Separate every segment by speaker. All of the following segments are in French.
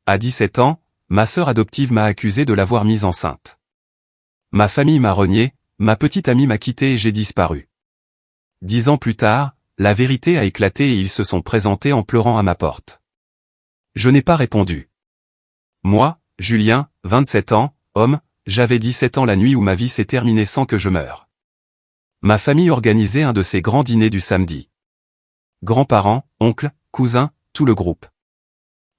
Speaker 1: À 17 ans, ma sœur adoptive m'a accusé de l'avoir mise enceinte. Ma famille m'a renié, ma petite amie m'a quitté et j'ai disparu. 10 ans plus tard, la vérité a éclaté et ils se sont présentés en pleurant à ma porte. Je n'ai pas répondu. Moi, Julien, 27 ans, homme, j'avais 17 ans la nuit où ma vie s'est terminée sans que je meure. Ma famille organisait un de ces grands dîners du samedi. Grands-parents, oncles, cousins, tout le groupe.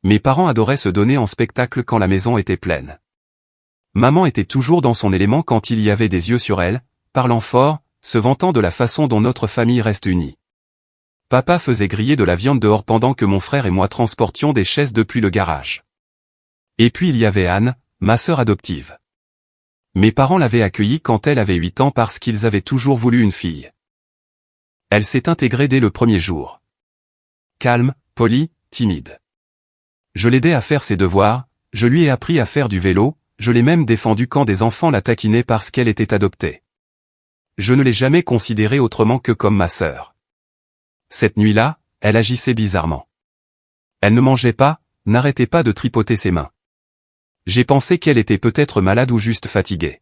Speaker 1: Mes parents adoraient se donner en spectacle quand la maison était pleine. Maman était toujours dans son élément quand il y avait des yeux sur elle, parlant fort, se vantant de la façon dont notre famille reste unie. Papa faisait griller de la viande dehors pendant que mon frère et moi transportions des chaises depuis le garage. Et puis il y avait Anne, ma sœur adoptive. Mes parents l'avaient accueillie quand elle avait 8 ans parce qu'ils avaient toujours voulu une fille. Elle s'est intégrée dès le premier jour. Calme, polie, timide. Je l'aidais à faire ses devoirs, je lui ai appris à faire du vélo, je l'ai même défendue quand des enfants la taquinaient parce qu'elle était adoptée. Je ne l'ai jamais considérée autrement que comme ma sœur. Cette nuit-là, elle agissait bizarrement. Elle ne mangeait pas, n'arrêtait pas de tripoter ses mains. J'ai pensé qu'elle était peut-être malade ou juste fatiguée.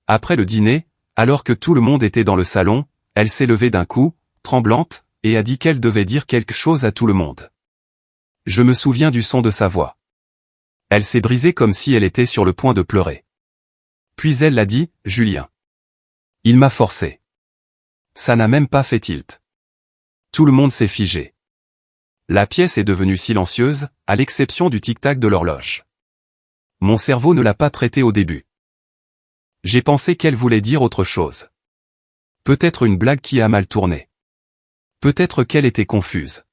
Speaker 1: Après le dîner, alors que tout le monde était dans le salon, elle s'est levée d'un coup, tremblante, et a dit qu'elle devait dire quelque chose à tout le monde. Je me souviens du son de sa voix. Elle s'est brisée comme si elle était sur le point de pleurer. Puis elle l'a dit, Julien. Il m'a forcé. Ça n'a même pas fait tilt. Tout le monde s'est figé. La pièce est devenue silencieuse, à l'exception du tic-tac de l'horloge. Mon cerveau ne l'a pas traité au début. J'ai pensé qu'elle voulait dire autre chose. Peut-être une blague qui a mal tourné. Peut-être qu'elle était confuse.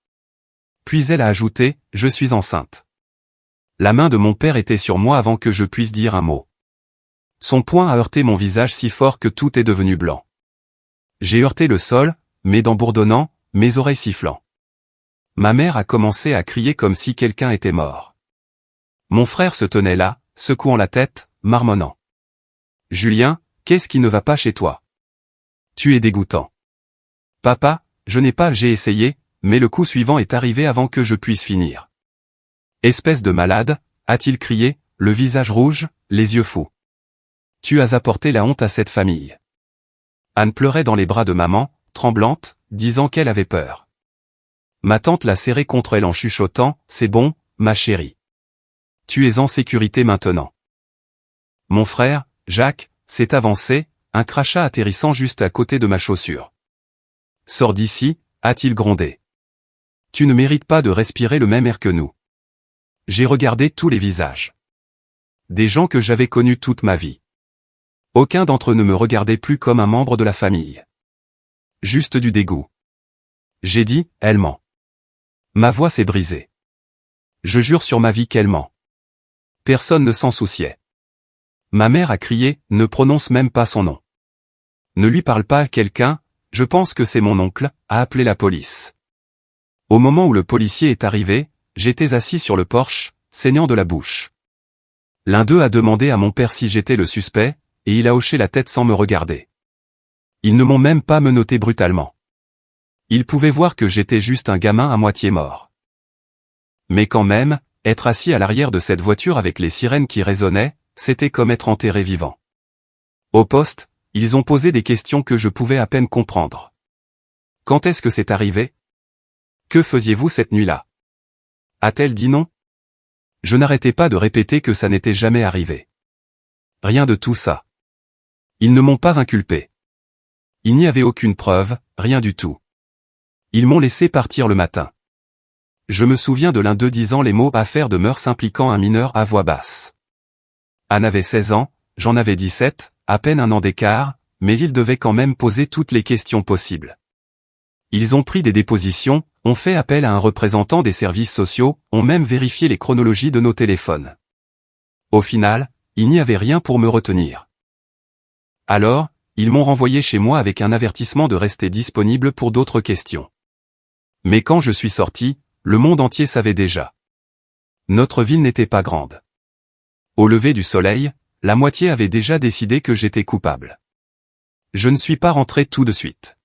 Speaker 1: Puis elle a ajouté, « Je suis enceinte ». La main de mon père était sur moi avant que je puisse dire un mot. Son poing a heurté mon visage si fort que tout est devenu blanc. J'ai heurté le sol, mes dents bourdonnant, mes oreilles sifflant. Ma mère a commencé à crier comme si quelqu'un était mort. Mon frère se tenait là, secouant la tête, marmonnant. « Julien, qu'est-ce qui ne va pas chez toi? Tu es dégoûtant. »« Papa, je n'ai pas, j'ai essayé, mais le coup suivant est arrivé avant que je puisse finir. »« Espèce de malade, » a-t-il crié, le visage rouge, les yeux fous. « Tu as apporté la honte à cette famille. » Anne pleurait dans les bras de maman, tremblante, disant qu'elle avait peur. Ma tante l'a serrée contre elle en chuchotant, « C'est bon, ma chérie. Tu es en sécurité maintenant. » Mon frère, Jacques, s'est avancé, un crachat atterrissant juste à côté de ma chaussure. « Sors d'ici » a-t-il grondé. « Tu ne mérites pas de respirer le même air que nous. » J'ai regardé tous les visages. Des gens que j'avais connus toute ma vie. Aucun d'entre eux ne me regardait plus comme un membre de la famille. Juste du dégoût. J'ai dit, elle ment. Ma voix s'est brisée. Je jure sur ma vie qu'elle ment. Personne ne s'en souciait. Ma mère a crié, ne prononce même pas son nom. Ne lui parle pas à quelqu'un, je pense que c'est mon oncle, a appelé la police. Au moment où le policier est arrivé, j'étais assis sur le porche, saignant de la bouche. L'un d'eux a demandé à mon père si j'étais le suspect, et il a hoché la tête sans me regarder. Ils ne m'ont même pas menotté brutalement. Ils pouvaient voir que j'étais juste un gamin à moitié mort. Mais quand même, être assis à l'arrière de cette voiture avec les sirènes qui résonnaient, c'était comme être enterré vivant. Au poste, ils ont posé des questions que je pouvais à peine comprendre. Quand est-ce que c'est arrivé? Que faisiez-vous cette nuit-là? A-t-elle dit non? Je n'arrêtais pas de répéter que ça n'était jamais arrivé. Rien de tout ça. Ils ne m'ont pas inculpé. Il n'y avait aucune preuve, rien du tout. Ils m'ont laissé partir le matin. Je me souviens de l'un d'eux disant les mots « affaire de mœurs impliquant un mineur » à voix basse. Anne avait 16 ans, j'en avais 17, à peine un an d'écart, mais ils devaient quand même poser toutes les questions possibles. Ils ont pris des dépositions, ont fait appel à un représentant des services sociaux, ont même vérifié les chronologies de nos téléphones. Au final, il n'y avait rien pour me retenir. Alors, ils m'ont renvoyé chez moi avec un avertissement de rester disponible pour d'autres questions. Mais quand je suis sorti, le monde entier savait déjà. Notre ville n'était pas grande. Au lever du soleil, la moitié avait déjà décidé que j'étais coupable. Je ne suis pas rentré tout de suite.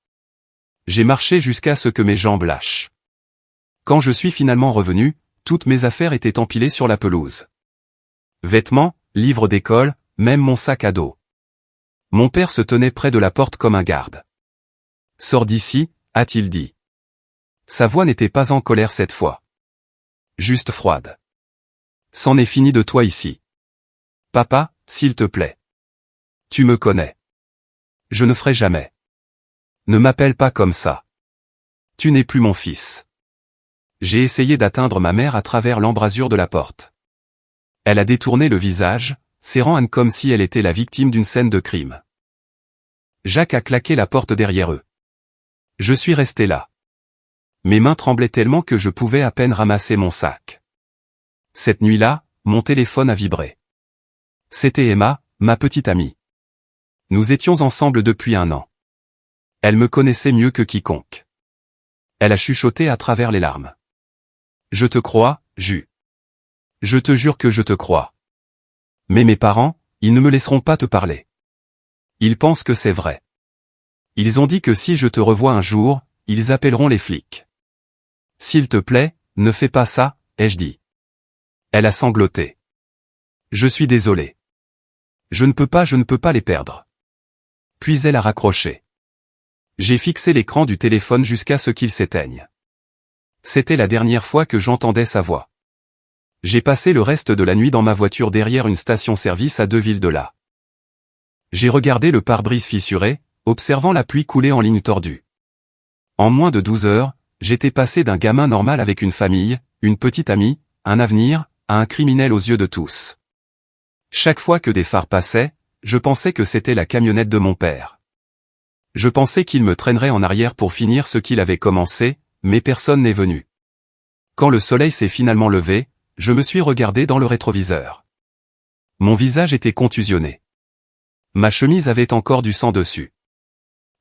Speaker 1: J'ai marché jusqu'à ce que mes jambes lâchent. Quand je suis finalement revenu, Toutes mes affaires étaient empilées sur la pelouse. Vêtements, livres d'école, même mon sac à dos. Mon père se tenait près de la porte comme un garde. « Sors d'ici », a-t-il dit. Sa voix n'était pas en colère cette fois. Juste froide. « C'en est fini de toi ici. Papa, s'il te plaît. Tu me connais. Je ne ferai jamais. Ne m'appelle pas comme ça. Tu n'es plus mon fils. » J'ai essayé d'atteindre ma mère à travers l'embrasure de la porte. Elle a détourné le visage, serrant Anne comme si elle était la victime d'une scène de crime. Jacques a claqué la porte derrière eux. Je suis resté là. Mes mains tremblaient tellement que je pouvais à peine ramasser mon sac. Cette nuit-là, mon téléphone a vibré. C'était Emma, ma petite amie. Nous étions ensemble depuis 1 an. Elle me connaissait mieux que quiconque. Elle a chuchoté à travers les larmes. Je te crois, Jus. Je te jure que je te crois. Mais mes parents, ils ne me laisseront pas te parler. Ils pensent que c'est vrai. Ils ont dit que si je te revois un jour, ils appelleront les flics. S'il te plaît, ne fais pas ça, ai-je dit. Elle a sangloté. Je suis désolé. Je ne peux pas les perdre. Puis elle a raccroché. J'ai fixé l'écran du téléphone jusqu'à ce qu'il s'éteigne. C'était la dernière fois que j'entendais sa voix. J'ai passé le reste de la nuit dans ma voiture derrière une station-service à 2 villes de là. J'ai regardé le pare-brise fissuré, observant la pluie couler en ligne tordue. En moins de 12 heures, j'étais passé d'un gamin normal avec une famille, une petite amie, un avenir, à un criminel aux yeux de tous. Chaque fois que des phares passaient, je pensais que c'était la camionnette de mon père. Je pensais qu'il me traînerait en arrière pour finir ce qu'il avait commencé, mais personne n'est venu. Quand le soleil s'est finalement levé, je me suis regardé dans le rétroviseur. Mon visage était contusionné. Ma chemise avait encore du sang dessus.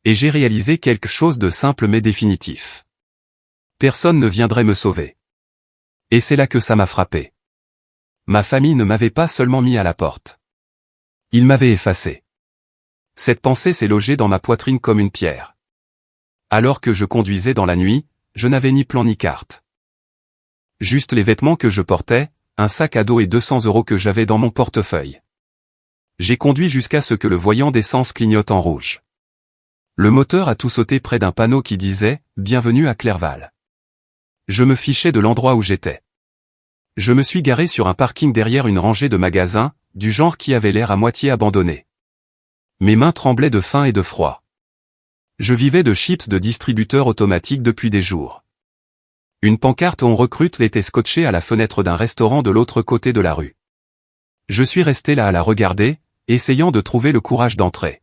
Speaker 1: Et j'ai réalisé quelque chose de simple mais définitif. Personne ne viendrait me sauver. Et c'est là que ça m'a frappé. Ma famille ne m'avait pas seulement mis à la porte. Ils m'avaient effacé. Cette pensée s'est logée dans ma poitrine comme une pierre. Alors que je conduisais dans la nuit, je n'avais ni plan ni carte. Juste les vêtements que je portais, un sac à dos et 200 € que j'avais dans mon portefeuille. J'ai conduit jusqu'à ce que le voyant d'essence clignote en rouge. Le moteur a tout sauté près d'un panneau qui disait « Bienvenue à Clerval ». Je me fichais de l'endroit où j'étais. Je me suis garé sur un parking derrière une rangée de magasins, du genre qui avait l'air à moitié abandonné. Mes mains tremblaient de faim et de froid. Je vivais de chips de distributeur automatique depuis des jours. Une pancarte « On recrute » l'était scotchée à la fenêtre d'un restaurant de l'autre côté de la rue. Je suis resté là à la regarder, essayant de trouver le courage d'entrer.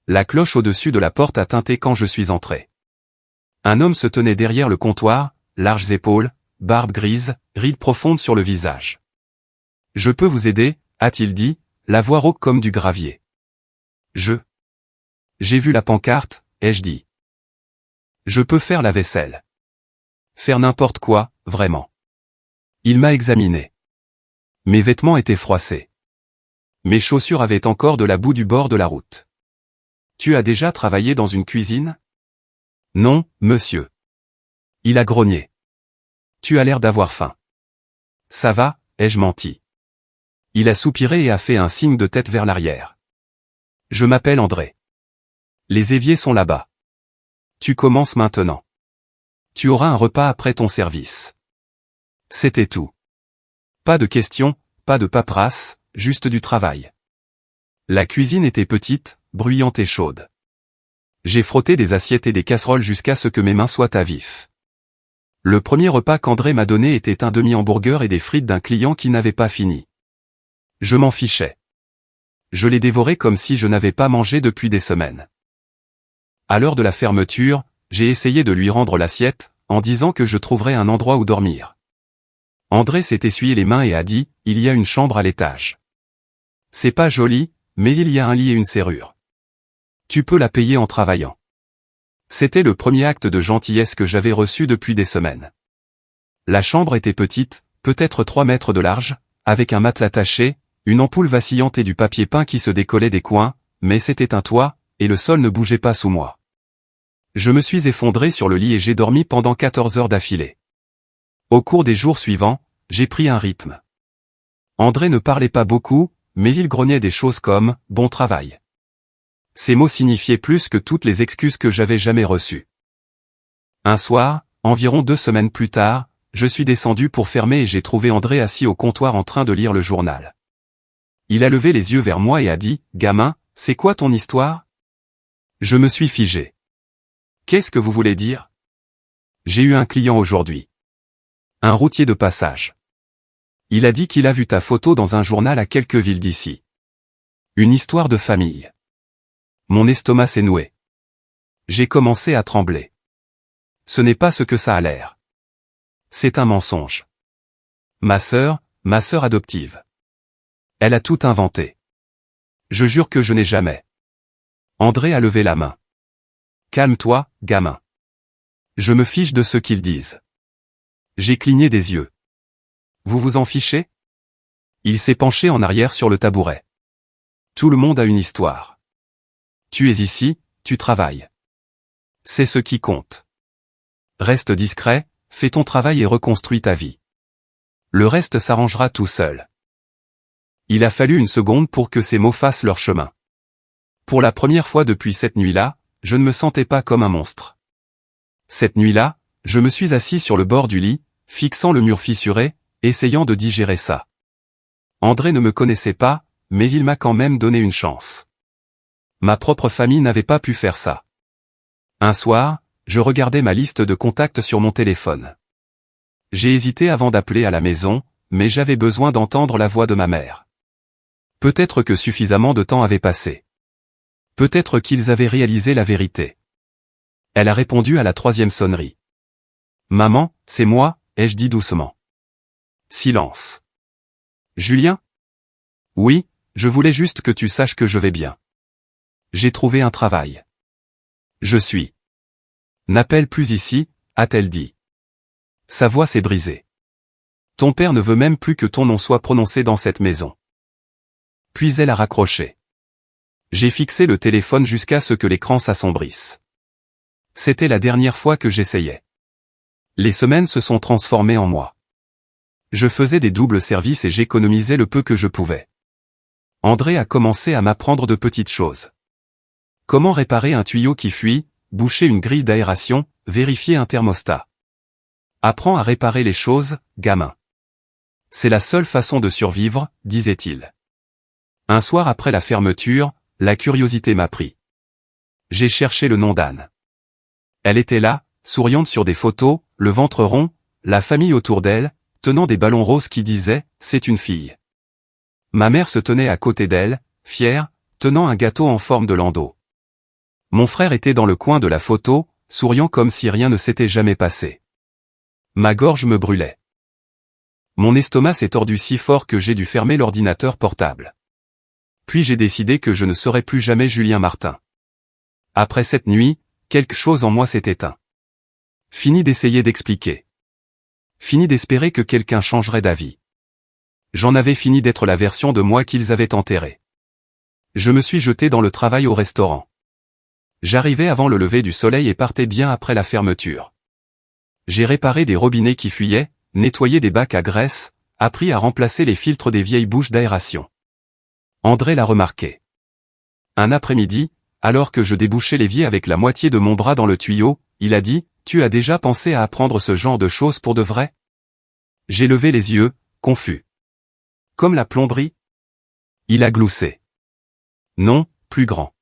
Speaker 1: La cloche au-dessus de la porte a tinté quand je suis entré. Un homme se tenait derrière le comptoir, larges épaules, barbe grise, rides profondes sur le visage. « Je peux vous aider ?» a-t-il dit, la voix rauque comme du gravier. J'ai vu la pancarte, ai-je dit. Je peux faire la vaisselle. Faire n'importe quoi, vraiment. Il m'a examiné. Mes vêtements étaient froissés. Mes chaussures avaient encore de la boue du bord de la route. Tu as déjà travaillé dans une cuisine? Non, monsieur. Il a grogné. Tu as l'air d'avoir faim. Ça va, ai-je menti. Il a soupiré et a fait un signe de tête vers l'arrière. Je m'appelle André. Les éviers sont là-bas. Tu commences maintenant. Tu auras un repas après ton service. C'était tout. Pas de questions, pas de paperasse, juste du travail. La cuisine était petite, bruyante et chaude. J'ai frotté des assiettes et des casseroles jusqu'à ce que mes mains soient à vif. Le premier repas qu'André m'a donné était un demi-hamburger et des frites d'un client qui n'avait pas fini. Je m'en fichais. Je les dévorais comme si je n'avais pas mangé depuis des semaines. À l'heure de la fermeture, j'ai essayé de lui rendre l'assiette, en disant que je trouverais un endroit où dormir. André s'est essuyé les mains et a dit, « Il y a une chambre à l'étage. C'est pas joli, mais il y a un lit et une serrure. Tu peux la payer en travaillant. » C'était le premier acte de gentillesse que j'avais reçu depuis des semaines. La chambre était petite, peut-être 3 mètres de large, avec un matelas taché, une ampoule vacillante et du papier peint qui se décollait des coins, mais c'était un toit, et le sol ne bougeait pas sous moi. Je me suis effondré sur le lit et j'ai dormi pendant 14 heures d'affilée. Au cours des jours suivants, j'ai pris un rythme. André ne parlait pas beaucoup, mais il grognait des choses comme « bon travail ». Ces mots signifiaient plus que toutes les excuses que j'avais jamais reçues. Un soir, environ 2 semaines plus tard, je suis descendu pour fermer et j'ai trouvé André assis au comptoir en train de lire le journal. Il a levé les yeux vers moi et a dit « Gamin, c'est quoi ton histoire ?» Je me suis figé. « Qu'est-ce que vous voulez dire ?» J'ai eu un client aujourd'hui. Un routier de passage. Il a dit qu'il a vu ta photo dans un journal à quelques villes d'ici. Une histoire de famille. Mon estomac s'est noué. J'ai commencé à trembler. Ce n'est pas ce que ça a l'air. C'est un mensonge. Ma sœur adoptive. Elle a tout inventé. Je jure que je n'ai jamais. André a levé la main. Calme-toi, gamin. Je me fiche de ce qu'ils disent. J'ai cligné des yeux. Vous vous en fichez? Il s'est penché en arrière sur le tabouret. Tout le monde a une histoire. Tu es ici, tu travailles. C'est ce qui compte. Reste discret, fais ton travail et reconstruis ta vie. Le reste s'arrangera tout seul. Il a fallu une seconde pour que ces mots fassent leur chemin. Pour la première fois depuis cette nuit-là, je ne me sentais pas comme un monstre. Cette nuit-là, je me suis assis sur le bord du lit, fixant le mur fissuré, essayant de digérer ça. André ne me connaissait pas, mais il m'a quand même donné une chance. Ma propre famille n'avait pas pu faire ça. Un soir, je regardais ma liste de contacts sur mon téléphone. J'ai hésité avant d'appeler à la maison, mais j'avais besoin d'entendre la voix de ma mère. Peut-être que suffisamment de temps avait passé. Peut-être qu'ils avaient réalisé la vérité. Elle a répondu à la 3e sonnerie. « Maman, c'est moi », ai-je dit doucement. Silence. « Julien ? Oui, je voulais juste que tu saches que je vais bien. J'ai trouvé un travail. Je suis. N'appelle plus ici, a-t-elle dit. Sa voix s'est brisée. Ton père ne veut même plus que ton nom soit prononcé dans cette maison. Puis elle a raccroché. J'ai fixé le téléphone jusqu'à ce que l'écran s'assombrisse. C'était la dernière fois que j'essayais. Les semaines se sont transformées en mois. Je faisais des doubles services et j'économisais le peu que je pouvais. André a commencé à m'apprendre de petites choses. Comment réparer un tuyau qui fuit, boucher une grille d'aération, vérifier un thermostat. Apprends à réparer les choses, gamin. C'est la seule façon de survivre, disait-il. Un soir après la fermeture, la curiosité m'a pris. J'ai cherché le nom d'Anne. Elle était là, souriante sur des photos, le ventre rond, la famille autour d'elle, tenant des ballons roses qui disaient « c'est une fille ». Ma mère se tenait à côté d'elle, fière, tenant un gâteau en forme de landau. Mon frère était dans le coin de la photo, souriant comme si rien ne s'était jamais passé. Ma gorge me brûlait. Mon estomac s'est tordu si fort que j'ai dû fermer l'ordinateur portable. Puis j'ai décidé que je ne serais plus jamais Julien Martin. Après cette nuit, quelque chose en moi s'est éteint. Fini d'essayer d'expliquer. Fini d'espérer que quelqu'un changerait d'avis. J'en avais fini d'être la version de moi qu'ils avaient enterrée. Je me suis jeté dans le travail au restaurant. J'arrivais avant le lever du soleil et partais bien après la fermeture. J'ai réparé des robinets qui fuyaient, nettoyé des bacs à graisse, appris à remplacer les filtres des vieilles bouches d'aération. André l'a remarqué. Un après-midi, alors que je débouchais l'évier avec la moitié de mon bras dans le tuyau, il a dit « Tu as déjà pensé à apprendre ce genre de choses pour de vrai ?» J'ai levé les yeux, confus. Comme la plomberie? Il a gloussé. Non, plus grand.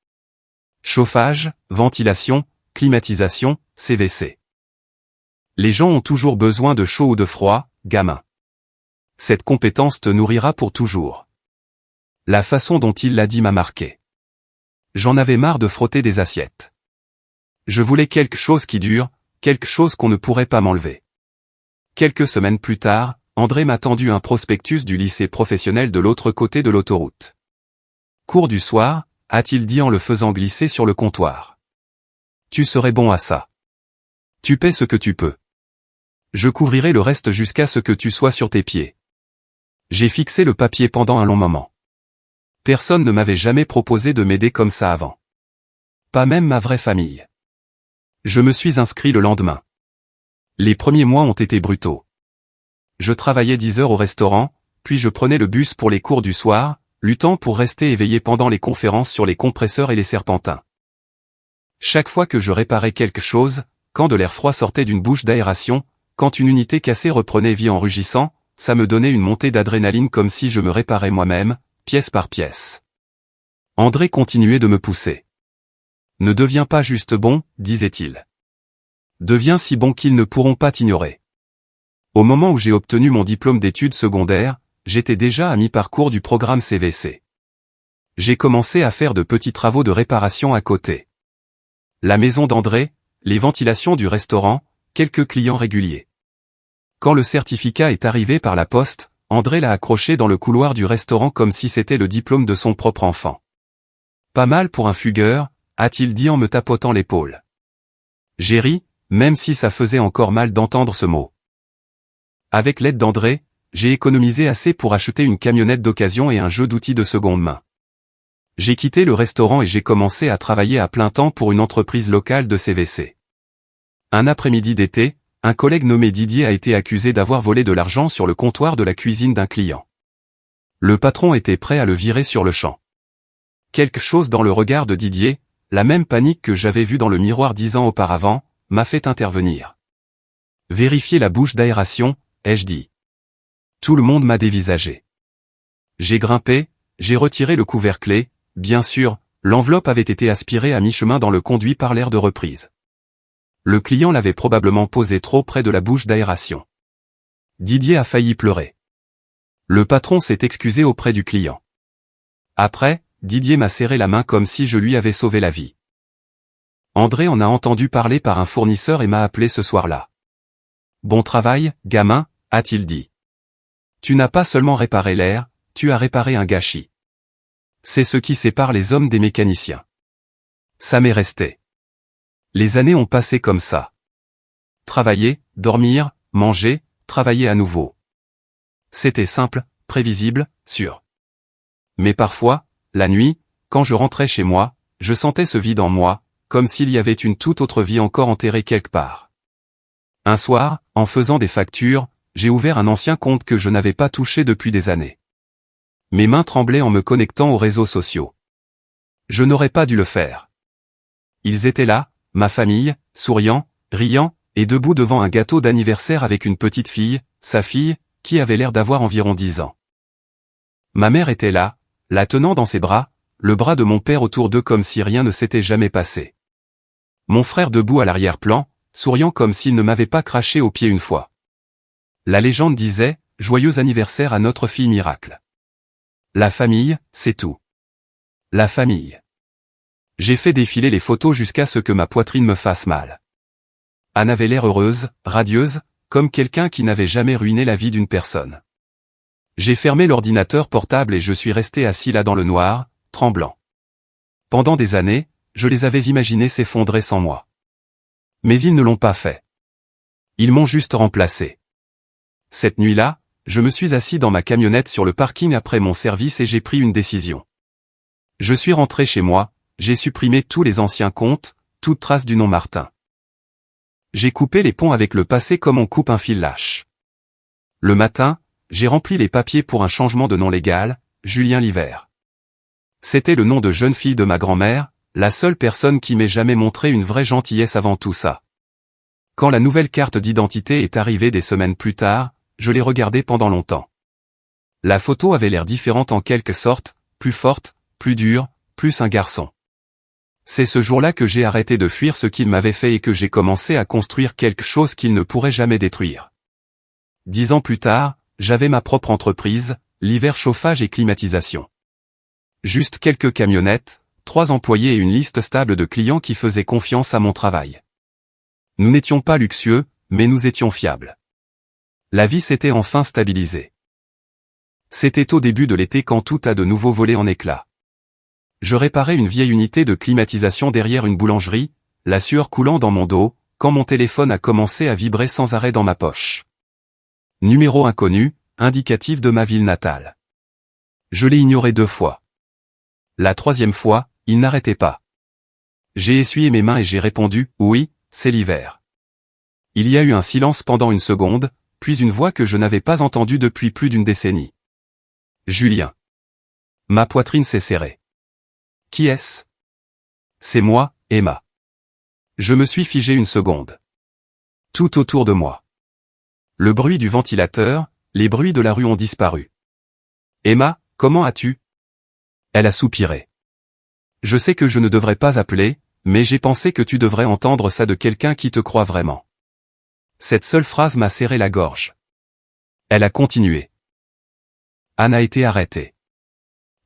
Speaker 1: Chauffage, ventilation, climatisation, CVC. Les gens ont toujours besoin de chaud ou de froid, gamin. Cette compétence te nourrira pour toujours. La façon dont il l'a dit m'a marqué. J'en avais marre de frotter des assiettes. Je voulais quelque chose qui dure, quelque chose qu'on ne pourrait pas m'enlever. Quelques semaines plus tard, André m'a tendu un prospectus du lycée professionnel de l'autre côté de l'autoroute. Cours du soir, a-t-il dit en le faisant glisser sur le comptoir. Tu serais bon à ça. Tu paies ce que tu peux. Je couvrirai le reste jusqu'à ce que tu sois sur tes pieds. J'ai fixé le papier pendant un long moment. Personne ne m'avait jamais proposé de m'aider comme ça avant. Pas même ma vraie famille. Je me suis inscrit le lendemain. Les premiers mois ont été brutaux. Je travaillais 10 heures au restaurant, puis je prenais le bus pour les cours du soir, luttant pour rester éveillé pendant les conférences sur les compresseurs et les serpentins. Chaque fois que je réparais quelque chose, quand de l'air froid sortait d'une bouche d'aération, quand une unité cassée reprenait vie en rugissant, ça me donnait une montée d'adrénaline comme si je me réparais moi-même, pièce par pièce. André continuait de me pousser. Ne deviens pas juste bon, disait-il. Deviens si bon qu'ils ne pourront pas t'ignorer. Au moment où j'ai obtenu mon diplôme d'études secondaires, j'étais déjà à mi-parcours du programme CVC. J'ai commencé à faire de petits travaux de réparation à côté. La maison d'André, les ventilations du restaurant, quelques clients réguliers. Quand le certificat est arrivé par la poste, André l'a accroché dans le couloir du restaurant comme si c'était le diplôme de son propre enfant. Pas mal pour un fugueur, a-t-il dit en me tapotant l'épaule. J'ai ri, même si ça faisait encore mal d'entendre ce mot. Avec l'aide d'André, j'ai économisé assez pour acheter une camionnette d'occasion et un jeu d'outils de seconde main. J'ai quitté le restaurant et j'ai commencé à travailler à plein temps pour une entreprise locale de CVC. Un après-midi d'été, un collègue nommé Didier a été accusé d'avoir volé de l'argent sur le comptoir de la cuisine d'un client. Le patron était prêt à le virer sur le champ. Quelque chose dans le regard de Didier, la même panique que j'avais vue dans le miroir 10 ans auparavant, m'a fait intervenir. Vérifier la bouche d'aération, ai-je dit. Tout le monde m'a dévisagé. J'ai grimpé, j'ai retiré le couvercle. Bien sûr, l'enveloppe avait été aspirée à mi-chemin dans le conduit par l'air de reprise. Le client l'avait probablement posé trop près de la bouche d'aération. Didier a failli pleurer. Le patron s'est excusé auprès du client. Après, Didier m'a serré la main comme si je lui avais sauvé la vie. André en a entendu parler par un fournisseur et m'a appelé ce soir-là. Bon travail, gamin, a-t-il dit. Tu n'as pas seulement réparé l'air, tu as réparé un gâchis. C'est ce qui sépare les hommes des mécaniciens. Ça m'est resté. Les années ont passé comme ça. Travailler, dormir, manger, travailler à nouveau. C'était simple, prévisible, sûr. Mais parfois, la nuit, quand je rentrais chez moi, je sentais ce vide en moi, comme s'il y avait une toute autre vie encore enterrée quelque part. Un soir, en faisant des factures, j'ai ouvert un ancien compte que je n'avais pas touché depuis des années. Mes mains tremblaient en me connectant aux réseaux sociaux. Je n'aurais pas dû le faire. Ils étaient là, ma famille, souriant, riant, et debout devant un gâteau d'anniversaire avec une petite fille, sa fille, qui avait l'air d'avoir environ 10 ans. Ma mère était là, la tenant dans ses bras, le bras de mon père autour d'eux comme si rien ne s'était jamais passé. Mon frère debout à l'arrière-plan, souriant comme s'il ne m'avait pas craché aux pieds une fois. La légende disait, « Joyeux anniversaire à notre fille miracle ». La famille, c'est tout. La famille. J'ai fait défiler les photos jusqu'à ce que ma poitrine me fasse mal. Anne avait l'air heureuse, radieuse, comme quelqu'un qui n'avait jamais ruiné la vie d'une personne. J'ai fermé l'ordinateur portable et je suis resté assis là dans le noir, tremblant. Pendant des années, je les avais imaginés s'effondrer sans moi. Mais ils ne l'ont pas fait. Ils m'ont juste remplacé. Cette nuit-là, je me suis assis dans ma camionnette sur le parking après mon service et j'ai pris une décision. Je suis rentré chez moi, j'ai supprimé tous les anciens comptes, toute trace du nom Martin. J'ai coupé les ponts avec le passé comme on coupe un fil lâche. Le matin, j'ai rempli les papiers pour un changement de nom légal, Julien Liver. C'était le nom de jeune fille de ma grand-mère, la seule personne qui m'ait jamais montré une vraie gentillesse avant tout ça. Quand la nouvelle carte d'identité est arrivée des semaines plus tard, je l'ai regardée pendant longtemps. La photo avait l'air différente en quelque sorte, plus forte, plus dure, plus un garçon. C'est ce jour-là que j'ai arrêté de fuir ce qu'il m'avait fait et que j'ai commencé à construire quelque chose qu'il ne pourrait jamais détruire. 10 ans plus tard, j'avais ma propre entreprise, Liver Chauffage et Climatisation. Juste quelques camionnettes, 3 employés et une liste stable de clients qui faisaient confiance à mon travail. Nous n'étions pas luxueux, mais nous étions fiables. La vie s'était enfin stabilisée. C'était au début de l'été quand tout a de nouveau volé en éclats. Je réparais une vieille unité de climatisation derrière une boulangerie, la sueur coulant dans mon dos, quand mon téléphone a commencé à vibrer sans arrêt dans ma poche. Numéro inconnu, indicatif de ma ville natale. Je l'ai ignoré 2 fois. La 3e fois, il n'arrêtait pas. J'ai essuyé mes mains et j'ai répondu, oui, c'est l'hiver. Il y a eu un silence pendant une seconde, puis une voix que je n'avais pas entendue depuis plus d'une décennie. Julien. Ma poitrine s'est serrée. Qui est-ce? C'est moi, Emma. Je me suis figé une seconde. Tout autour de moi. Le bruit du ventilateur, les bruits de la rue ont disparu. Emma, comment as-tu? Elle a soupiré. Je sais que je ne devrais pas appeler, mais j'ai pensé que tu devrais entendre ça de quelqu'un qui te croit vraiment. Cette seule phrase m'a serré la gorge. Elle a continué. Anne a été arrêtée.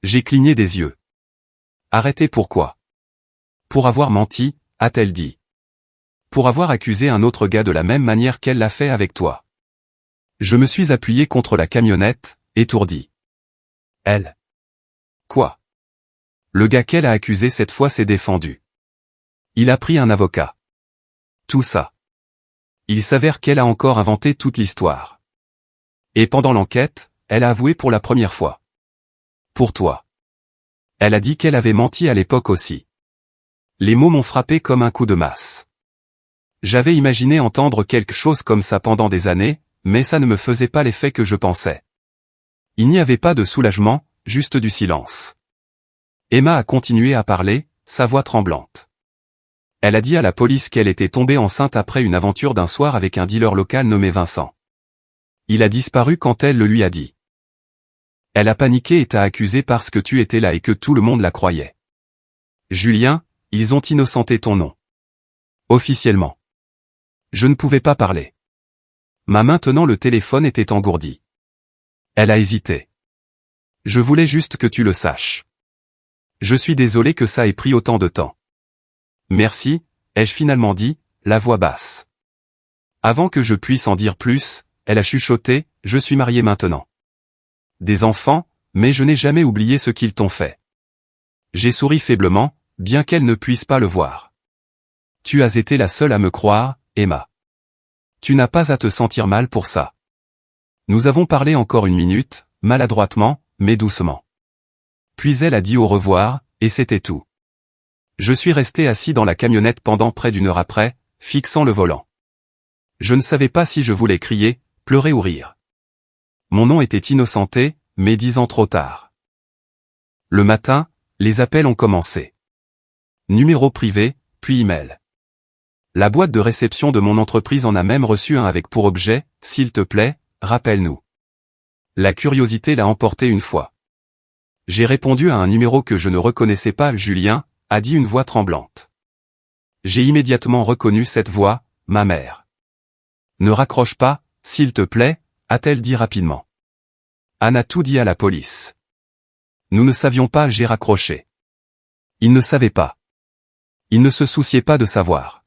Speaker 1: J'ai cligné des yeux. Arrêtée pourquoi? Pour avoir menti, a-t-elle dit. Pour avoir accusé un autre gars de la même manière qu'elle l'a fait avec toi. Je me suis appuyé contre la camionnette, étourdi. Elle. Quoi? Le gars qu'elle a accusé cette fois s'est défendu. Il a pris un avocat. Tout ça. Il s'avère qu'elle a encore inventé toute l'histoire. Et pendant l'enquête, elle a avoué pour la première fois. Pour toi. Elle a dit qu'elle avait menti à l'époque aussi. Les mots m'ont frappé comme un coup de masse. J'avais imaginé entendre quelque chose comme ça pendant des années, mais ça ne me faisait pas l'effet que je pensais. Il n'y avait pas de soulagement, juste du silence. Emma a continué à parler, sa voix tremblante. Elle a dit à la police qu'elle était tombée enceinte après une aventure d'un soir avec un dealer local nommé Vincent. Il a disparu quand elle le lui a dit. Elle a paniqué et t'a accusé parce que tu étais là et que tout le monde la croyait. Julien, ils ont innocenté ton nom. Officiellement. Je ne pouvais pas parler. Maintenant le téléphone était engourdi. Elle a hésité. Je voulais juste que tu le saches. Je suis désolé que ça ait pris autant de temps. Merci, ai-je finalement dit, la voix basse. Avant que je puisse en dire plus, elle a chuchoté, je suis mariée maintenant. Des enfants, mais je n'ai jamais oublié ce qu'ils t'ont fait. J'ai souri faiblement, bien qu'elle ne puisse pas le voir. Tu as été la seule à me croire, Emma. Tu n'as pas à te sentir mal pour ça. Nous avons parlé encore une minute, maladroitement, mais doucement. Puis elle a dit au revoir, et c'était tout. Je suis resté assis dans la camionnette pendant près d'une heure après, fixant le volant. Je ne savais pas si je voulais crier, pleurer ou rire. Mon nom était innocenté, mais 10 ans trop tard. Le matin, les appels ont commencé. Numéro privé, puis email. La boîte de réception de mon entreprise en a même reçu un avec pour objet, s'il te plaît, rappelle-nous. La curiosité l'a emporté une fois. J'ai répondu à un numéro que je ne reconnaissais pas. Julien, a dit une voix tremblante. J'ai immédiatement reconnu cette voix, ma mère. Ne raccroche pas, s'il te plaît, a-t-elle dit rapidement. Anne a tout dit à la police. Nous ne savions pas, j'ai raccroché. Ils ne savaient pas. Ils ne se souciaient pas de savoir.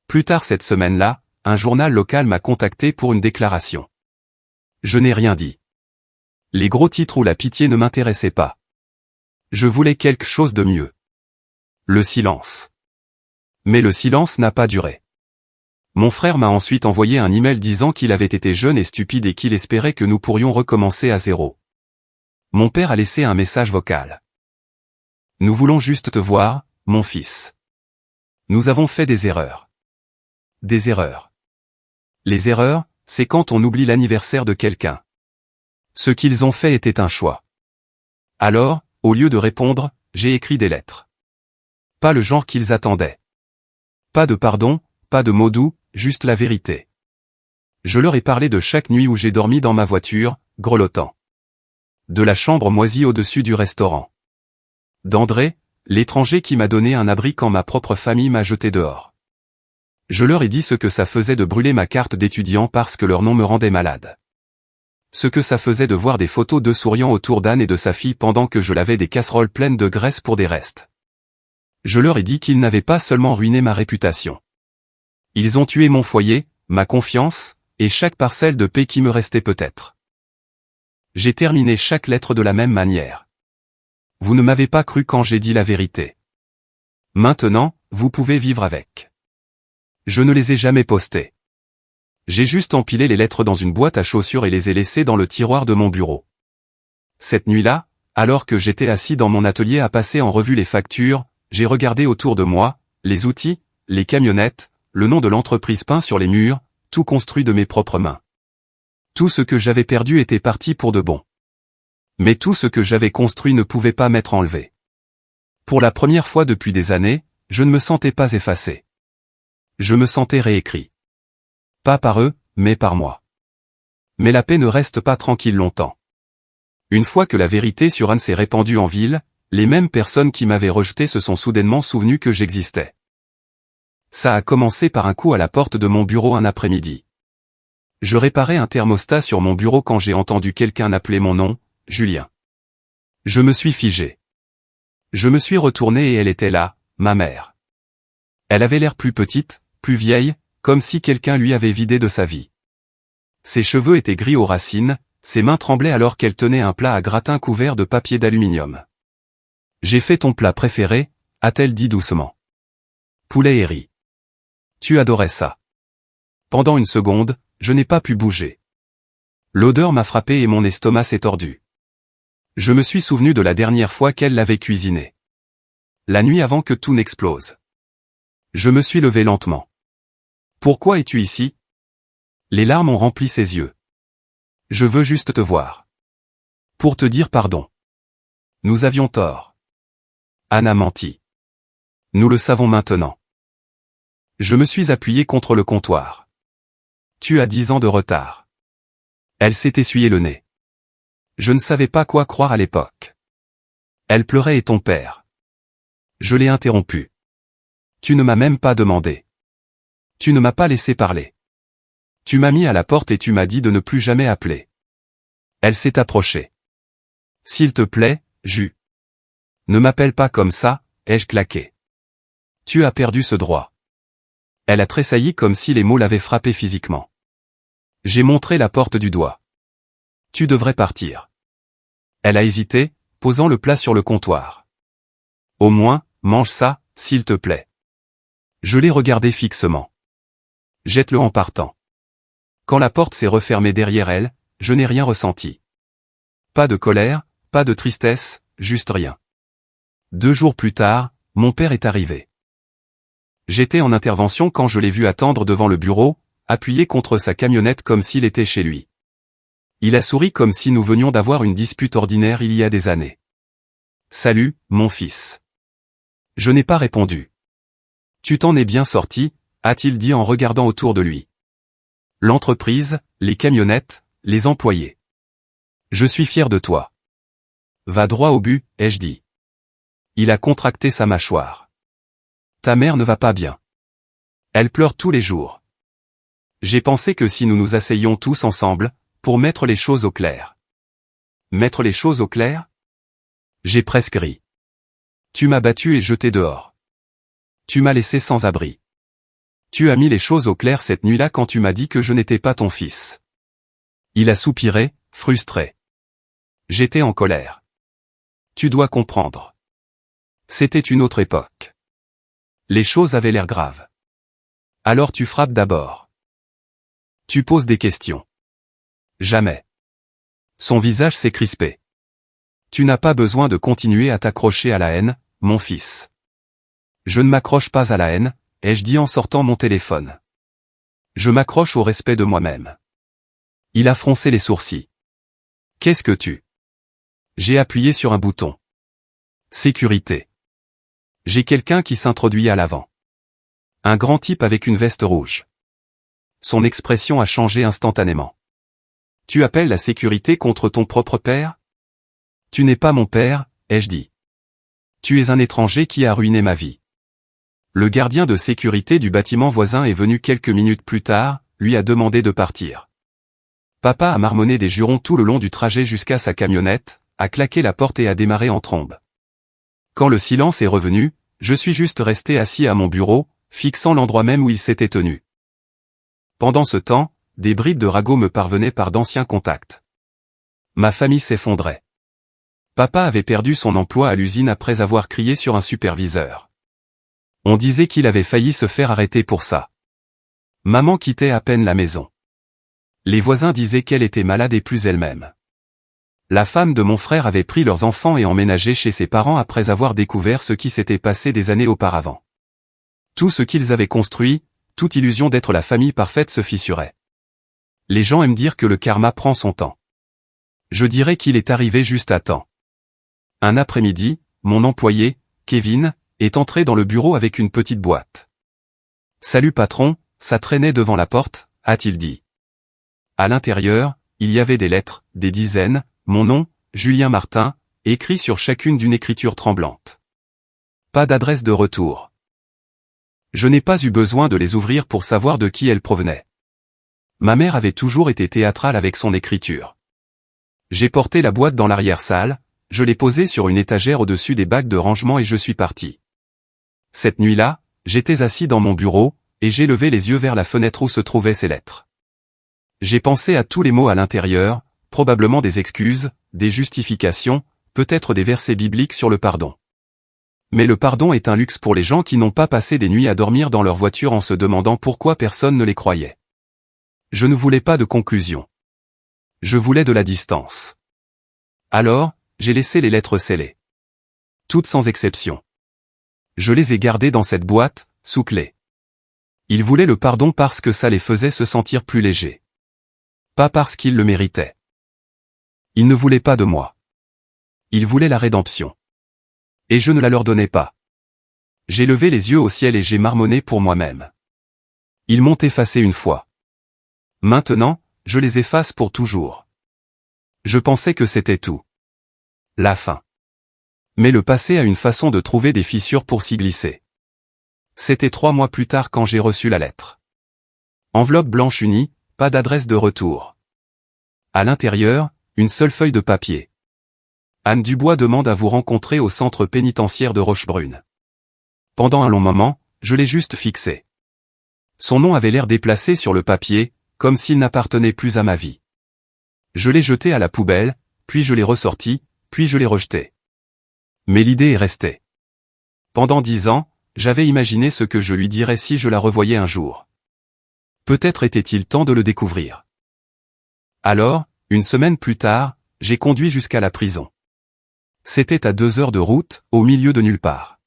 Speaker 1: Plus tard cette semaine-là, un journal local m'a contacté pour une déclaration. Je n'ai rien dit. Les gros titres ou la pitié ne m'intéressaient pas. Je voulais quelque chose de mieux. Le silence. Mais le silence n'a pas duré. Mon frère m'a ensuite envoyé un email disant qu'il avait été jeune et stupide et qu'il espérait que nous pourrions recommencer à zéro. Mon père a laissé un message vocal. Nous voulons juste te voir, mon fils. Nous avons fait des erreurs. Des erreurs. Les erreurs, c'est quand on oublie l'anniversaire de quelqu'un. Ce qu'ils ont fait était un choix. Alors, au lieu de répondre, j'ai écrit des lettres. Pas le genre qu'ils attendaient. Pas de pardon, pas de mots doux, juste la vérité. Je leur ai parlé de chaque nuit où j'ai dormi dans ma voiture, grelottant. De la chambre moisie au-dessus du restaurant. D'André, l'étranger qui m'a donné un abri quand ma propre famille m'a jeté dehors. Je leur ai dit ce que ça faisait de brûler ma carte d'étudiant parce que leur nom me rendait malade. Ce que ça faisait de voir des photos d'eux souriant autour d'Anne et de sa fille pendant que je lavais des casseroles pleines de graisse pour des restes. Je leur ai dit qu'ils n'avaient pas seulement ruiné ma réputation. Ils ont tué mon foyer, ma confiance, et chaque parcelle de paix qui me restait peut-être. J'ai terminé chaque lettre de la même manière. Vous ne m'avez pas cru quand j'ai dit la vérité. Maintenant, vous pouvez vivre avec. Je ne les ai jamais postées. J'ai juste empilé les lettres dans une boîte à chaussures et les ai laissées dans le tiroir de mon bureau. Cette nuit-là, alors que j'étais assis dans mon atelier à passer en revue les factures, j'ai regardé autour de moi, les outils, les camionnettes, le nom de l'entreprise peint sur les murs, tout construit de mes propres mains. Tout ce que j'avais perdu était parti pour de bon. Mais tout ce que j'avais construit ne pouvait pas m'être enlevé. Pour la première fois depuis des années, je ne me sentais pas effacé. Je me sentais réécrit. Pas par eux, mais par moi. Mais la paix ne reste pas tranquille longtemps. Une fois que la vérité sur Anne s'est répandue en ville, les mêmes personnes qui m'avaient rejeté se sont soudainement souvenues que j'existais. Ça a commencé par un coup à la porte de mon bureau un après-midi. Je réparais un thermostat sur mon bureau quand j'ai entendu quelqu'un appeler mon nom, Julien. Je me suis figé. Je me suis retourné et elle était là, ma mère. Elle avait l'air plus petite, plus vieille, comme si quelqu'un lui avait vidé de sa vie. Ses cheveux étaient gris aux racines, ses mains tremblaient alors qu'elle tenait un plat à gratin couvert de papier d'aluminium. « J'ai fait ton plat préféré », a-t-elle dit doucement. « Poulet et riz. Tu adorais ça. » Pendant une seconde, je n'ai pas pu bouger. L'odeur m'a frappé et mon estomac s'est tordu. Je me suis souvenu de la dernière fois qu'elle l'avait cuisiné. La nuit avant que tout n'explose. Je me suis levé lentement. « Pourquoi es-tu ici ?» Les larmes ont rempli ses yeux. « Je veux juste te voir. Pour te dire pardon. Nous avions tort. Anne a menti. Nous le savons maintenant. » Je me suis appuyé contre le comptoir. « Tu as 10 ans de retard. » Elle s'est essuyé le nez. Je ne savais pas quoi croire à l'époque. Elle pleurait et ton père. Je l'ai interrompu. Tu ne m'as même pas demandé. Tu ne m'as pas laissé parler. Tu m'as mis à la porte et tu m'as dit de ne plus jamais appeler. Elle s'est approchée. S'il te plaît, Jus. Ne m'appelle pas comme ça, ai-je claqué. Tu as perdu ce droit. Elle a tressailli comme si les mots l'avaient frappée physiquement. J'ai montré la porte du doigt. Tu devrais partir. Elle a hésité, posant le plat sur le comptoir. Au moins, mange ça, s'il te plaît. Je l'ai regardé fixement. Jette-le en partant. Quand la porte s'est refermée derrière elle, je n'ai rien ressenti. Pas de colère, pas de tristesse, juste rien. 2 jours plus tard, mon père est arrivé. J'étais en intervention quand je l'ai vu attendre devant le bureau, appuyé contre sa camionnette comme s'il était chez lui. Il a souri comme si nous venions d'avoir une dispute ordinaire il y a des années. « Salut, mon fils. » Je n'ai pas répondu. « Tu t'en es bien sorti » a-t-il dit en regardant autour de lui. L'entreprise, les camionnettes, les employés. Je suis fier de toi. Va droit au but, ai-je dit. Il a contracté sa mâchoire. Ta mère ne va pas bien. Elle pleure tous les jours. J'ai pensé que si nous nous asseyions tous ensemble, pour mettre les choses au clair. Mettre les choses au clair? J'ai presque ri. Tu m'as battu et jeté dehors. Tu m'as laissé sans abri. Tu as mis les choses au clair cette nuit-là quand tu m'as dit que je n'étais pas ton fils. Il a soupiré, frustré. J'étais en colère. Tu dois comprendre. C'était une autre époque. Les choses avaient l'air graves. Alors tu frappes d'abord. Tu poses des questions. Jamais. Son visage s'est crispé. Tu n'as pas besoin de continuer à t'accrocher à la haine, mon fils. Je ne m'accroche pas à la haine, ai-je dit en sortant mon téléphone. Je m'accroche au respect de moi-même. Il a froncé les sourcils. Qu'est-ce que tu... J'ai appuyé sur un bouton. Sécurité. J'ai quelqu'un qui s'introduit à l'avant. Un grand type avec une veste rouge. Son expression a changé instantanément. Tu appelles la sécurité contre ton propre père? Tu n'es pas mon père, ai-je dit. Tu es un étranger qui a ruiné ma vie. Le gardien de sécurité du bâtiment voisin est venu quelques minutes plus tard, lui a demandé de partir. Papa a marmonné des jurons tout le long du trajet jusqu'à sa camionnette, a claqué la porte et a démarré en trombe. Quand le silence est revenu, je suis juste resté assis à mon bureau, fixant l'endroit même où il s'était tenu. Pendant ce temps, des bribes de ragots me parvenaient par d'anciens contacts. Ma famille s'effondrait. Papa avait perdu son emploi à l'usine après avoir crié sur un superviseur. On disait qu'il avait failli se faire arrêter pour ça. Maman quittait à peine la maison. Les voisins disaient qu'elle était malade et plus elle-même. La femme de mon frère avait pris leurs enfants et emménagé chez ses parents après avoir découvert ce qui s'était passé des années auparavant. Tout ce qu'ils avaient construit, toute illusion d'être la famille parfaite se fissurait. Les gens aiment dire que le karma prend son temps. Je dirais qu'il est arrivé juste à temps. Un après-midi, mon employé, Kevin, est entré dans le bureau avec une petite boîte. « Salut patron, ça traînait devant la porte », a-t-il dit. À l'intérieur, il y avait des lettres, des dizaines, mon nom, Julien Martin, écrit sur chacune d'une écriture tremblante. Pas d'adresse de retour. Je n'ai pas eu besoin de les ouvrir pour savoir de qui elles provenaient. Ma mère avait toujours été théâtrale avec son écriture. J'ai porté la boîte dans l'arrière-salle, je l'ai posée sur une étagère au-dessus des bacs de rangement et je suis parti. Cette nuit-là, j'étais assis dans mon bureau, et j'ai levé les yeux vers la fenêtre où se trouvaient ces lettres. J'ai pensé à tous les mots à l'intérieur, probablement des excuses, des justifications, peut-être des versets bibliques sur le pardon. Mais le pardon est un luxe pour les gens qui n'ont pas passé des nuits à dormir dans leur voiture en se demandant pourquoi personne ne les croyait. Je ne voulais pas de conclusion. Je voulais de la distance. Alors, j'ai laissé les lettres scellées. Toutes sans exception. Je les ai gardées dans cette boîte, sous clé. Ils voulaient le pardon parce que ça les faisait se sentir plus légers. Pas parce qu'ils le méritaient. Ils ne voulaient pas de moi. Ils voulaient la rédemption. Et je ne la leur donnais pas. J'ai levé les yeux au ciel et j'ai marmonné pour moi-même. Ils m'ont effacé une fois. Maintenant, je les efface pour toujours. Je pensais que c'était tout. La fin. Mais le passé a une façon de trouver des fissures pour s'y glisser. C'était 3 mois plus tard quand j'ai reçu la lettre. Enveloppe blanche unie, pas d'adresse de retour. À l'intérieur, une seule feuille de papier. Anne Dubois demande à vous rencontrer au centre pénitentiaire de Rochebrune. Pendant un long moment, je l'ai juste fixé. Son nom avait l'air déplacé sur le papier, comme s'il n'appartenait plus à ma vie. Je l'ai jeté à la poubelle, puis je l'ai ressorti, puis je l'ai rejeté. Mais l'idée est restée. Pendant 10 ans, j'avais imaginé ce que je lui dirais si je la revoyais un jour. Peut-être était-il temps de le découvrir. Alors, une semaine plus tard, j'ai conduit jusqu'à la prison. C'était à 2 heures de route, au milieu de nulle part.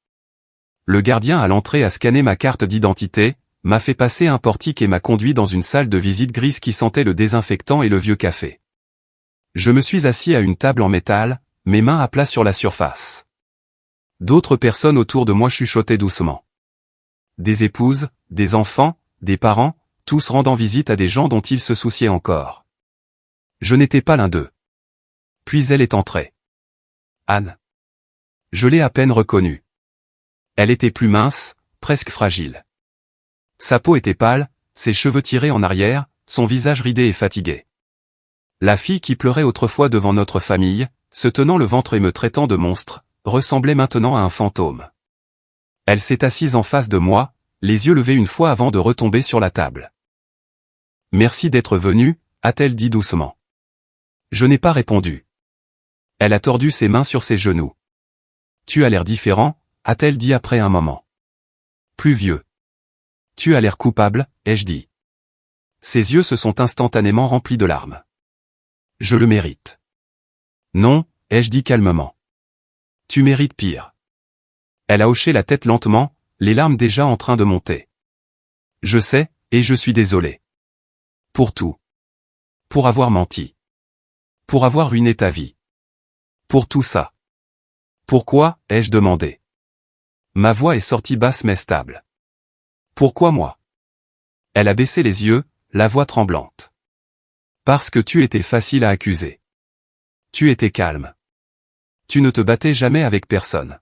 Speaker 1: Le gardien à l'entrée a scanné ma carte d'identité, m'a fait passer un portique et m'a conduit dans une salle de visite grise qui sentait le désinfectant et le vieux café. Je me suis assis à une table en métal, mes mains à plat sur la surface. D'autres personnes autour de moi chuchotaient doucement. Des épouses, des enfants, des parents, tous rendant visite à des gens dont ils se souciaient encore. Je n'étais pas l'un d'eux. Puis elle est entrée. Anne. Je l'ai à peine reconnue. Elle était plus mince, presque fragile. Sa peau était pâle, ses cheveux tirés en arrière, son visage ridé et fatigué. La fille qui pleurait autrefois devant notre famille, se tenant le ventre et me traitant de monstre, ressemblait maintenant à un fantôme. Elle s'est assise en face de moi, les yeux levés une fois avant de retomber sur la table. « Merci d'être venu », a-t-elle dit doucement. Je n'ai pas répondu. Elle a tordu ses mains sur ses genoux. « Tu as l'air différent », a-t-elle dit après un moment. Plus vieux. « Tu as l'air coupable », ai-je dit. Ses yeux se sont instantanément remplis de larmes. « Je le mérite. » Non, ai-je dit calmement. Tu mérites pire. Elle a hoché la tête lentement, les larmes déjà en train de monter. Je sais, et je suis désolé. Pour tout. Pour avoir menti. Pour avoir ruiné ta vie. Pour tout ça. Pourquoi, ai-je demandé. Ma voix est sortie basse mais stable. Pourquoi moi? Elle a baissé les yeux, la voix tremblante. Parce que tu étais facile à accuser. Tu étais calme. Tu ne te battais jamais avec personne.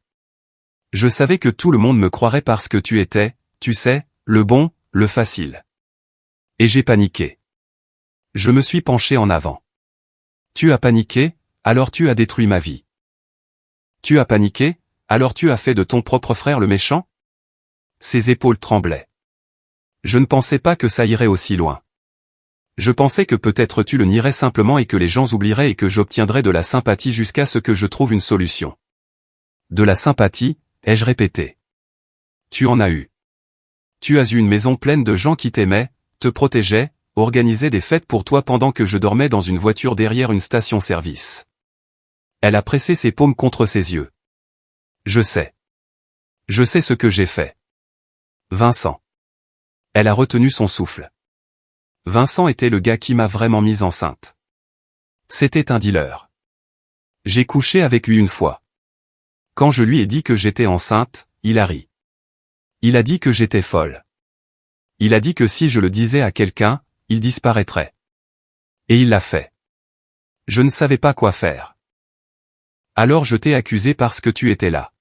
Speaker 1: Je savais que tout le monde me croirait parce que tu étais, tu sais, le bon, le facile. Et j'ai paniqué. Je me suis penché en avant. Tu as paniqué, alors tu as détruit ma vie. Tu as paniqué, alors tu as fait de ton propre frère le méchant? Ses épaules tremblaient. Je ne pensais pas que ça irait aussi loin. Je pensais que peut-être tu le nierais simplement et que les gens oublieraient et que j'obtiendrais de la sympathie jusqu'à ce que je trouve une solution. De la sympathie, ai-je répété. Tu en as eu. Tu as eu une maison pleine de gens qui t'aimaient, te protégeaient, organisaient des fêtes pour toi pendant que je dormais dans une voiture derrière une station-service. Elle a pressé ses paumes contre ses yeux. Je sais. Je sais ce que j'ai fait. Vincent. Elle a retenu son souffle. Vincent était le gars qui m'a vraiment mise enceinte. C'était un dealer. J'ai couché avec lui une fois. Quand je lui ai dit que j'étais enceinte, il a ri. Il a dit que j'étais folle. Il a dit que si je le disais à quelqu'un, il disparaîtrait. Et il l'a fait. Je ne savais pas quoi faire. Alors je t'ai accusé parce que tu étais là.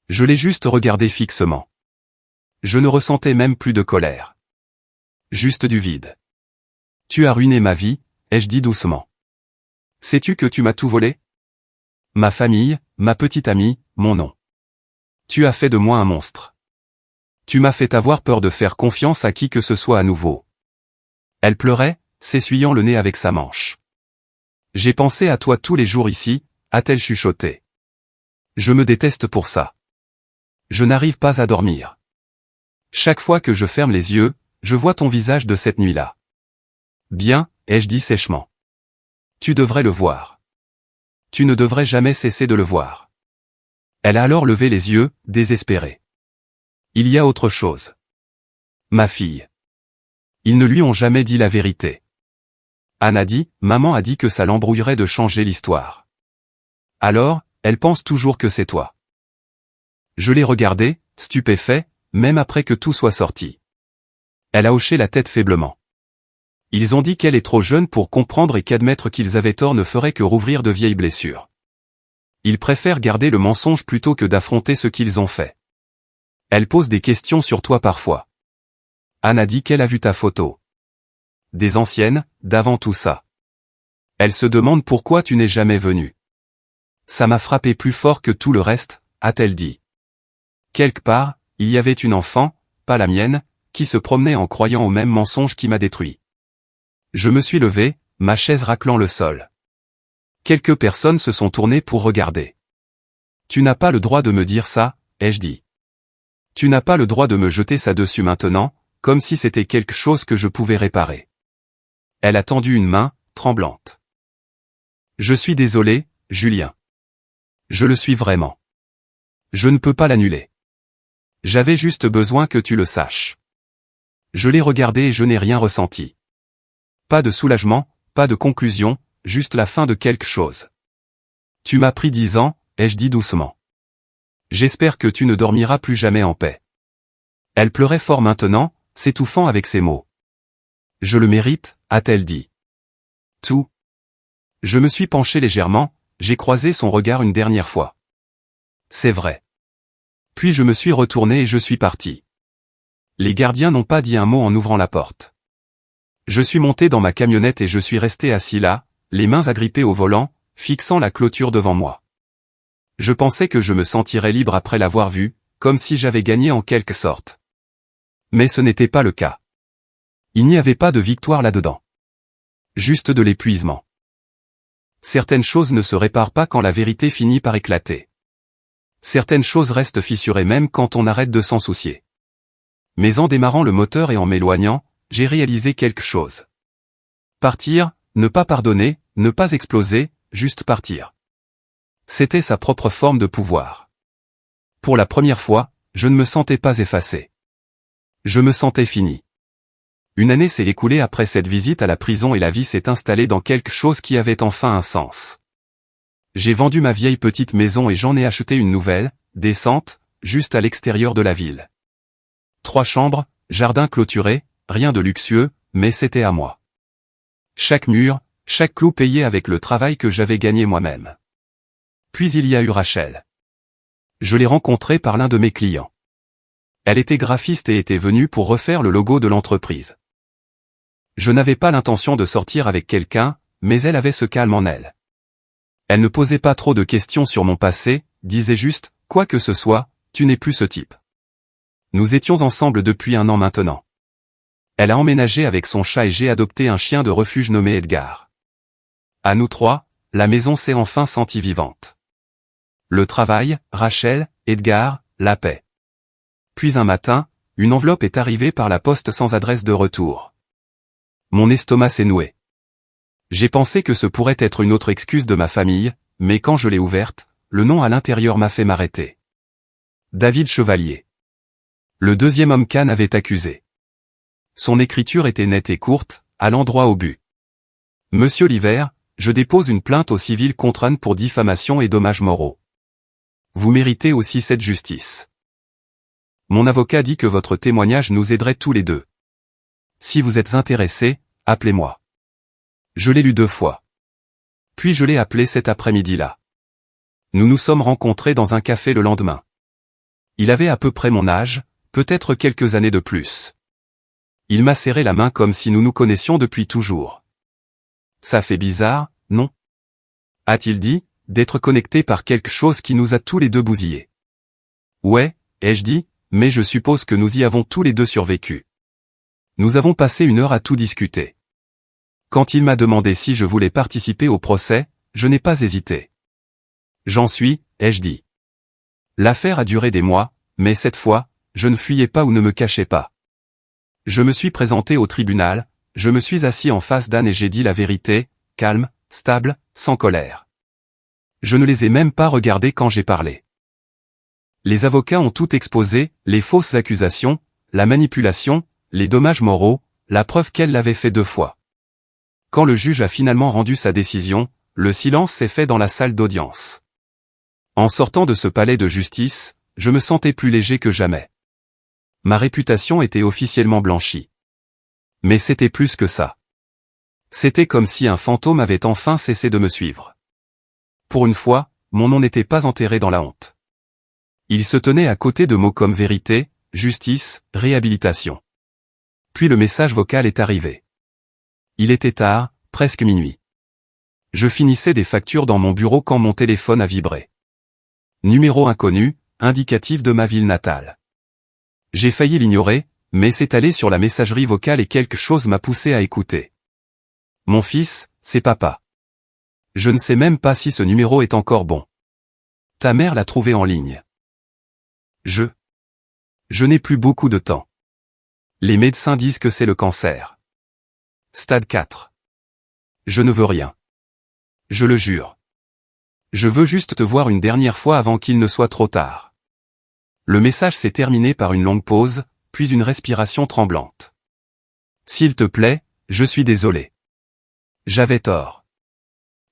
Speaker 1: Je l'ai juste regardé fixement. Je ne ressentais même plus de colère. Juste du vide. Tu as ruiné ma vie, ai-je dit doucement. Sais-tu que tu m'as tout volé? Ma famille, ma petite amie, mon nom. Tu as fait de moi un monstre. Tu m'as fait avoir peur de faire confiance à qui que ce soit à nouveau. Elle pleurait, s'essuyant le nez avec sa manche. J'ai pensé à toi tous les jours ici, a-t-elle chuchoté. Je me déteste pour ça. Je n'arrive pas à dormir. Chaque fois que je ferme les yeux, je vois ton visage de cette nuit-là. Bien, ai-je dit sèchement. Tu devrais le voir. Tu ne devrais jamais cesser de le voir. Elle a alors levé les yeux, désespérée. Il y a autre chose. Ma fille. Ils ne lui ont jamais dit la vérité. Anne a dit, maman a dit que ça l'embrouillerait de changer l'histoire. Alors, elle pense toujours que c'est toi. Je l'ai regardée, stupéfait, même après que tout soit sorti. Elle a hoché la tête faiblement. Ils ont dit qu'elle est trop jeune pour comprendre et qu'admettre qu'ils avaient tort ne ferait que rouvrir de vieilles blessures. Ils préfèrent garder le mensonge plutôt que d'affronter ce qu'ils ont fait. Elle pose des questions sur toi parfois. Anne a dit qu'elle a vu ta photo. Des anciennes, d'avant tout ça. Elle se demande pourquoi tu n'es jamais venu. Ça m'a frappé plus fort que tout le reste, a-t-elle dit. Quelque part, il y avait une enfant, pas la mienne, qui se promenait en croyant au même mensonge qui m'a détruit. Je me suis levé, ma chaise raclant le sol. Quelques personnes se sont tournées pour regarder. Tu n'as pas le droit de me dire ça, ai-je dit. Tu n'as pas le droit de me jeter ça dessus maintenant, comme si c'était quelque chose que je pouvais réparer. Elle a tendu une main, tremblante. Je suis désolé, Julien. Je le suis vraiment. Je ne peux pas l'annuler. J'avais juste besoin que tu le saches. Je l'ai regardé et je n'ai rien ressenti. Pas de soulagement, pas de conclusion, juste la fin de quelque chose. Tu m'as pris 10 ans, ai-je dit doucement. J'espère que tu ne dormiras plus jamais en paix. Elle pleurait fort maintenant, s'étouffant avec ses mots. Je le mérite, a-t-elle dit. Tout. Je me suis penché légèrement, j'ai croisé son regard une dernière fois. C'est vrai. Puis je me suis retourné et je suis parti. Les gardiens n'ont pas dit un mot en ouvrant la porte. Je suis monté dans ma camionnette et je suis resté assis là, les mains agrippées au volant, fixant la clôture devant moi. Je pensais que je me sentirais libre après l'avoir vue, comme si j'avais gagné en quelque sorte. Mais ce n'était pas le cas. Il n'y avait pas de victoire là-dedans. Juste de l'épuisement. Certaines choses ne se réparent pas quand la vérité finit par éclater. Certaines choses restent fissurées même quand on arrête de s'en soucier. Mais en démarrant le moteur et en m'éloignant, j'ai réalisé quelque chose. Partir, ne pas pardonner, ne pas exploser, juste partir. C'était sa propre forme de pouvoir. Pour la première fois, je ne me sentais pas effacé. Je me sentais fini. Une année s'est écoulée après cette visite à la prison et la vie s'est installée dans quelque chose qui avait enfin un sens. J'ai vendu ma vieille petite maison et j'en ai acheté une nouvelle, décente, juste à l'extérieur de la ville. 3 chambres, jardin clôturé, rien de luxueux, mais c'était à moi. Chaque mur, chaque clou payé avec le travail que j'avais gagné moi-même. Puis il y a eu Rachel. Je l'ai rencontrée par l'un de mes clients. Elle était graphiste et était venue pour refaire le logo de l'entreprise. Je n'avais pas l'intention de sortir avec quelqu'un, mais elle avait ce calme en elle. Elle ne posait pas trop de questions sur mon passé, disait juste, quoi que ce soit, tu n'es plus ce type. Nous étions ensemble depuis 1 an maintenant. Elle a emménagé avec son chat et j'ai adopté un chien de refuge nommé Edgar. À nous 3, la maison s'est enfin sentie vivante. Le travail, Rachel, Edgar, la paix. Puis un matin, une enveloppe est arrivée par la poste sans adresse de retour. Mon estomac s'est noué. J'ai pensé que ce pourrait être une autre excuse de ma famille, mais quand je l'ai ouverte, le nom à l'intérieur m'a fait m'arrêter. David Chevalier. Le 2e homme qu'Anne avait accusé. Son écriture était nette et courte, allant droit au but. Monsieur Liver, je dépose une plainte au civil contre Anne pour diffamation et dommages moraux. Vous méritez aussi cette justice. Mon avocat dit que votre témoignage nous aiderait tous les deux. Si vous êtes intéressé, appelez-moi. Je l'ai lu 2 fois. Puis je l'ai appelé cet après-midi-là. Nous nous sommes rencontrés dans un café le lendemain. Il avait à peu près mon âge, peut-être quelques années de plus. Il m'a serré la main comme si nous nous connaissions depuis toujours. Ça fait bizarre, non? A-t-il dit, d'être connecté par quelque chose qui nous a tous les deux bousillés. Ouais, ai-je dit, mais je suppose que nous y avons tous les deux survécu. Nous avons passé 1 heure à tout discuter. Quand il m'a demandé si je voulais participer au procès, je n'ai pas hésité. J'en suis, ai-je dit. L'affaire a duré des mois, mais cette fois, je ne fuyais pas ou ne me cachais pas. Je me suis présenté au tribunal, je me suis assis en face d'Anne et j'ai dit la vérité, calme, stable, sans colère. Je ne les ai même pas regardés quand j'ai parlé. Les avocats ont tout exposé, les fausses accusations, la manipulation, les dommages moraux, la preuve qu'elle l'avait fait 2 fois. Quand le juge a finalement rendu sa décision, le silence s'est fait dans la salle d'audience. En sortant de ce palais de justice, je me sentais plus léger que jamais. Ma réputation était officiellement blanchie. Mais c'était plus que ça. C'était comme si un fantôme avait enfin cessé de me suivre. Pour une fois, mon nom n'était pas enterré dans la honte. Il se tenait à côté de mots comme vérité, justice, réhabilitation. Puis le message vocal est arrivé. Il était tard, presque minuit. Je finissais des factures dans mon bureau quand mon téléphone a vibré. Numéro inconnu, indicatif de ma ville natale. J'ai failli l'ignorer, mais c'est allé sur la messagerie vocale et quelque chose m'a poussé à écouter. Mon fils, c'est papa. Je ne sais même pas si ce numéro est encore bon. Ta mère l'a trouvé en ligne. Je n'ai plus beaucoup de temps. Les médecins disent que c'est le cancer. Stade 4. Je ne veux rien. Je le jure. Je veux juste te voir une dernière fois avant qu'il ne soit trop tard. Le message s'est terminé par une longue pause, puis une respiration tremblante. S'il te plaît, je suis désolé. J'avais tort.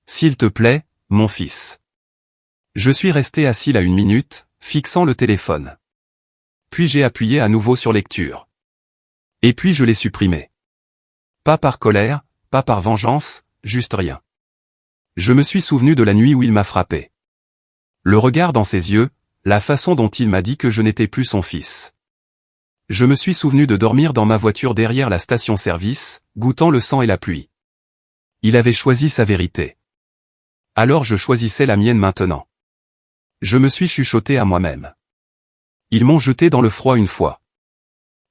Speaker 1: S'il te plaît, mon fils. Je suis resté assis là 1 minute, fixant le téléphone. Puis j'ai appuyé à nouveau sur lecture. Et puis je l'ai supprimé. Pas par colère, pas par vengeance, juste rien. Je me suis souvenu de la nuit où il m'a frappé. Le regard dans ses yeux, la façon dont il m'a dit que je n'étais plus son fils. Je me suis souvenu de dormir dans ma voiture derrière la station-service, goûtant le sang et la pluie. Il avait choisi sa vérité. Alors je choisissais la mienne maintenant. Je me suis chuchoté à moi-même. Ils m'ont jeté dans le froid 1 fois.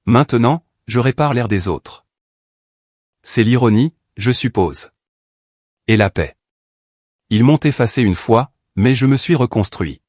Speaker 1: Maintenant, je répare l'air des autres. C'est l'ironie, je suppose. Et la paix. Ils m'ont effacé 1 fois, mais je me suis reconstruit.